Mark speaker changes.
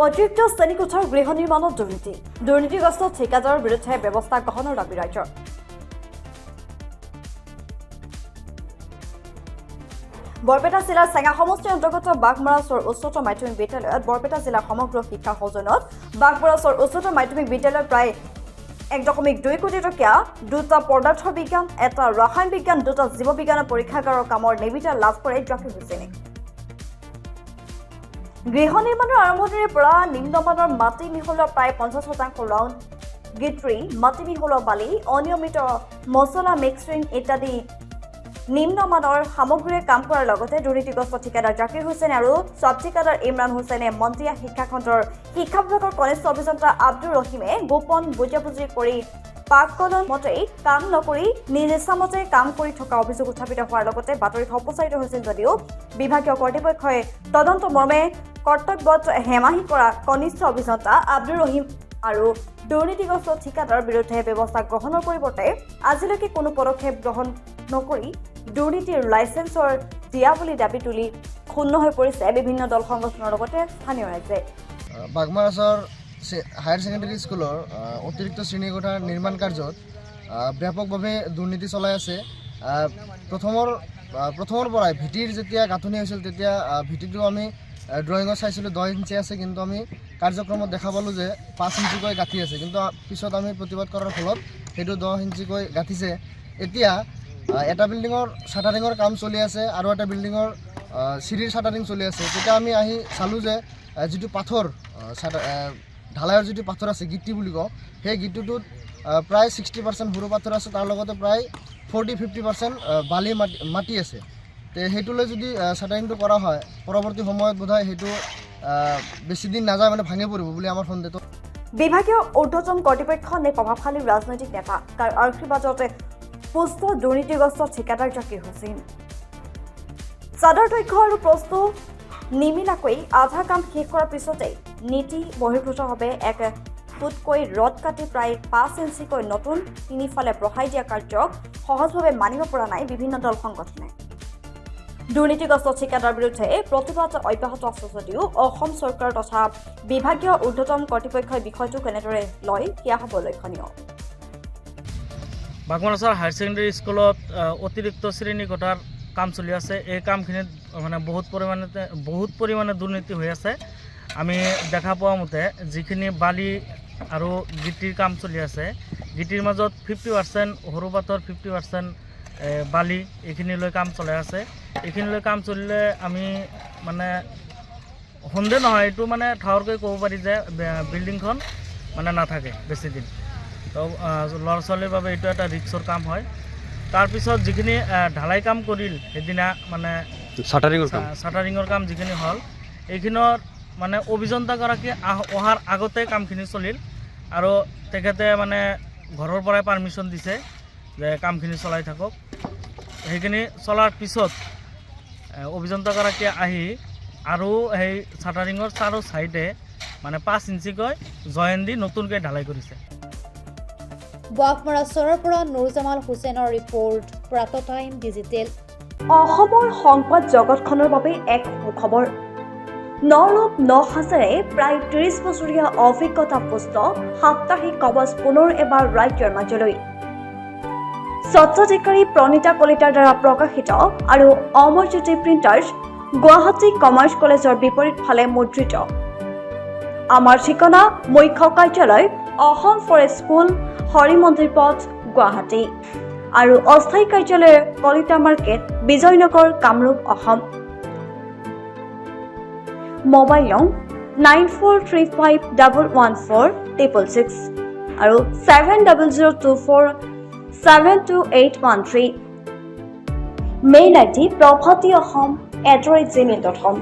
Speaker 1: অতিৰিক্ত শ্ৰেণীকোঠাৰ গৃহ নিৰ্মাণত দুৰ্নীতিগ্ৰস্ত ঠিকাদাৰৰ বিৰুদ্ধে ব্যৱস্থা গ্ৰহণৰ দাবী ৰাজ্যৰ। বৰপেটা জিলাৰ চেঙা সমষ্টিৰ অন্তৰ্গত বাঘমৰাচৰ উচ্চতৰ মাধ্যমিক বিদ্যালয়ত বৰপেটা জিলাৰ সমগ্ৰ শিক্ষাৰ সৌজন্যত বাঘমৰাচৰ উচ্চতৰ মাধ্যমিক বিদ্যালয়ত প্ৰায় 1.2 কোটি টকীয়া 2টা পদাৰ্থ বিজ্ঞান, 1টা ৰসায়ন বিজ্ঞান, 2টা জীৱ বিজ্ঞানৰ পৰীক্ষাগাৰৰ কামৰ নিবিদা লাভ কৰে জাকিৰ হুছেইনে। গৃহ নিৰ্মাণৰ আৰম্ভণিৰে পৰা নিম্নমানৰ মাটি মিহলোৱা প্ৰায় 50% ৰাউণ্ড গিট্ৰি, মাটি মিহলোৱা বালি, অনিয়মিত মছলা মিক্সিং ইত্যাদি নিম্নমানৰ সামগ্ৰীৰে কাম কৰাৰ লগতে দুৰ্নীতিগ্ৰস্ত ঠিকাদাৰ জাকিৰ হুছেইন আৰু সব ঠিকাদাৰ ইমৰান হুছেইনে মন্ত্ৰীয়া শিক্ষা খণ্ডৰ শিক্ষা বিভাগৰ কনিষ্ঠ অভিযন্তা আব্দুৰ ৰহিমে গোপন বুজাবুজি কৰি পাককলন মতেই কাম নকৰি নিজ ইচ্ছামতে কাম কৰি থকা অভিযোগ উত্থাপিত হোৱাৰ লগতে বাতৰিত সম্প্ৰচাৰিত হৈছিল যদিও বিভাগীয় কৰ্তৃপক্ষই তদন্ত মৰ্মে কৰ্তব্যত হেমাহি কৰা কনিষ্ঠ অভিযন্তা আব্দুৰ ৰহিম আৰু দুৰ্নীতিগ্ৰস্ত ঠিকাদাৰৰ বিৰুদ্ধে ব্যৱস্থা গ্ৰহণৰ পৰিৱৰ্তে আজিলৈকে কোনো পদক্ষেপ গ্ৰহণ নকৰি দুৰ্নীতিৰ লাইচেন্সৰ দিয়া বুলি দাবী তুলি ক্ষুণ্ণ হৈ পৰিছে বিভিন্ন দল সংগঠনৰ লগতে স্থানীয় ৰাইজে।
Speaker 2: বাঘমৰাচৰ হায়াৰ ছেকেণ্ডেৰী স্কুলৰ অতিৰিক্ত শ্ৰেণীকোঠাৰ নিৰ্মাণ কাৰ্যত ব্যাপকভাৱে দুৰ্নীতি চলাই আছে। প্ৰথমৰ পৰাই ভিটিৰ যেতিয়া গাঁথনি হৈছিল তেতিয়া ভিটিটো আমি ড্ৰয়িঙত চাইছিলোঁ 10 ইঞ্চি আছে, কিন্তু আমি কাৰ্যক্ৰমত দেখা পালোঁ যে 5 ইঞ্চিকৈ গাঁঠি আছে, কিন্তু পিছত আমি প্ৰতিবাদ কৰাৰ ফলত সেইটো 10 ইঞ্চিকৈ গাঁঠিছে। এতিয়া এটা বিল্ডিঙৰ শ্বাটাৰিঙৰ কাম চলি আছে আৰু এটা বিল্ডিঙৰ চিৰিৰ শ্বাটাৰিং চলি আছে। তেতিয়া আমি আহি চালোঁ যে যিটো পাথৰ ঢালাইৰ যিটো পাথৰ আছে গিটি বুলি কওঁ, সেই গিটিটোত প্ৰায় 60% সৰু পাথৰ আছে, তাৰ লগতে প্ৰায় 40-50% বালি মাটি আছে। তে সেইটোলৈ যদি শ্বাটাৰিংটো কৰা হয় পৰৱৰ্তী সময়ত বোধহয় সেইটো বেছি দিন নাযায়, মানে ভাঙি পৰিব বুলি আমাৰ সন্দেহ।
Speaker 1: বিভাগীয় ঊৰ্ধ্বতম কৰ্তৃপক্ষ নে প্ৰভাৱশালী ৰাজনৈতিক নেতা তাৰ আশীৰ্বাদতে পুষ্ট দুৰ্নীতিগ্ৰস্ত ঠিকাদাৰ জাকিৰ হুছেইন। চাদৰ দৈৰ্ঘ্য আৰু প্ৰস্তু নিমিলাকৈ আধা কাম শেষ কৰাৰ পিছতেই নীতি বহিৰ্ভূতভাৱে 1 ফুটকৈ ৰড কাটি প্ৰায় 5 ইঞ্চিকৈ নতুন তিনিফালে বঢ়াই দিয়া কাৰ্যক সহজভাৱে মানিব পৰা নাই বিভিন্ন দল সংগঠনে। দুৰ্নীতিগ্ৰস্ত ঠিকাদাৰৰ বিৰুদ্ধে প্ৰতিবাদ অব্যাহত আছে যদিও অসম চৰকাৰ তথা বিভাগীয় ঊৰ্ধ্বতম কৰ্তৃপক্ষই বিষয়টো কেনেদৰে লয় সেয়া হ'ব লক্ষণীয়।
Speaker 3: বাঘমৰাচৰ হায়াৰ ছেকেণ্ডেৰী স্কুলত অতিৰিক্ত শ্ৰেণীকোঠাৰ কাম চলি আছে। এই কামখিনিত মানে বহুত পৰিমাণে দুৰ্নীতি হৈ আছে। আমি দেখা পোৱা মতে যিখিনি বালি আৰু গিটিৰ কাম চলি আছে, গিটিৰ মাজত 50% সৰু পাথৰ, 50% বালি, এইখিনিলৈ কাম চলাই আছে। এইখিনিলৈ কাম চলিলে আমি মানে সন্দেহ নহয়, এইটো মানে ঠাৱৰকৈ ক'ব পাৰি যে বিল্ডিংখন মানে নাথাকে বেছি দিন। তো ল'ৰা ছোৱালীৰ বাবে এইটো এটা ৰিক্সৰ কাম হয়। তাৰপিছত যিখিনি ঢালাই কাম কৰিল সেইদিনা মানে শ্বাটাৰিঙৰ কাম যিখিনি হ'ল, এইখিনিৰ মানে অভিযন্তাগৰাকী অহাৰ আগতে কামখিনি চলিল আৰু তেখেতে মানে ঘৰৰ পৰাই পাৰ্মিশ্যন দিছে যে কামখিনি চলাই থাকক। সেইখিনি চলাৰ পিছত অভিযন্তাগৰাকীয়ে আহি আৰু সেই শ্বাটাৰিঙৰ চাৰো ছাইডে মানে 5 ইঞ্চিকৈ জয়েন দি নতুনকৈ ঢালাই কৰিছে।
Speaker 4: বাঘমৰাচৰৰ পৰা নুৰজামাল হুছেইনৰ ৰিপৰ্ট, প্ৰাতঃ টাইম ডিজিটেল।
Speaker 1: অসমৰ সংবাদ জগতখনৰ বাবে এক সুখবৰ। নৰূপ নসাজেৰে প্ৰায় 30 বছৰীয়া অভিজ্ঞতা পুষ্ট সাপ্তাহিক কবচ পুনৰ এবাৰ ৰাজ্যৰ মাজলৈ। স্বত্বাধিকাৰী প্ৰণীতা কলিতাৰ দ্বাৰা প্ৰকাশিত আৰু অমৰজ্যোতি প্ৰিণ্টাৰ্ছ, গুৱাহাটী কমাৰ্চ কলেজৰ বিপৰীত ফালে মুদ্ৰিত। আমাৰ ঠিকনা মুখ্য কাৰ্যালয় অসম ফৰেষ্ট স্কুল, হৰি মন্দিৰ পথ, গুৱাহাটী আৰু অস্থায়ী কাৰ্যালয় কলিতা মাৰ্কেট, বিজয়নগৰ, কামৰূপ, অসম। মোবাইল নং 9435114666 আৰু 7024722813। Mail ID probhatiahom@gmail.com।